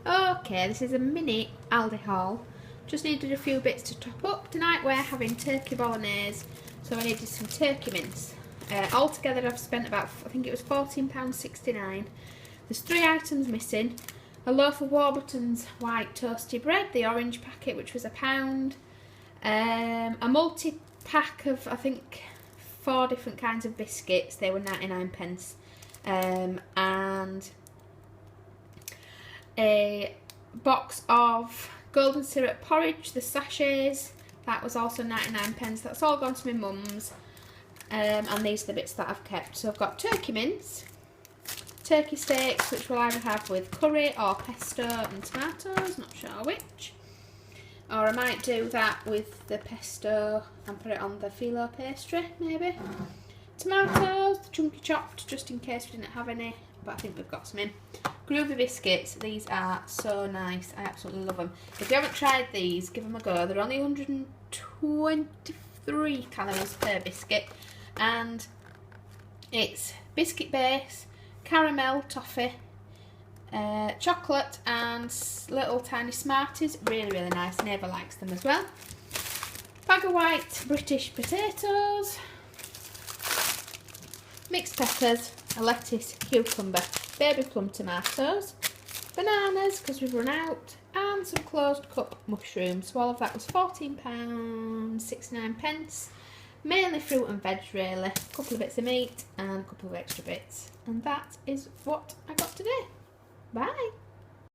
Okay, this is a mini Aldi haul. Just needed a few bits to top up. Tonight we're having turkey bolognese, so I needed some turkey mince. Altogether I've spent about, I think it was £14.69. There's 3 items missing. A loaf of Warburton's white toasty bread, the orange packet which was £1. A multi-pack of, I think, 4 different kinds of biscuits, they were 99p. And a box of golden syrup porridge, the sachets, that was also 99p. That's all gone to my mum's. And these are the bits that I've kept. So I've got turkey mince, turkey steaks, which we'll either have with curry or pesto and tomatoes, not sure which. Or I might do that with the pesto and put it on the phyllo pastry, maybe. Tomatoes, chunky chopped, just in case we didn't have any, but I think we've got some in. Groovy biscuits, these are so nice, I absolutely love them. If you haven't tried these, give them a go. They're only 123 calories per biscuit, and it's biscuit base, caramel toffee, chocolate and little tiny Smarties. Really, really nice. Neighbour likes them as well. Bag of white British potatoes, mixed peppers, a lettuce, cucumber, baby plum tomatoes, bananas because we've run out, and some closed cup mushrooms. So all of that was £14.69. Mainly fruit and veg really, a couple of bits of meat and a couple of extra bits. And that is what I got today. Bye!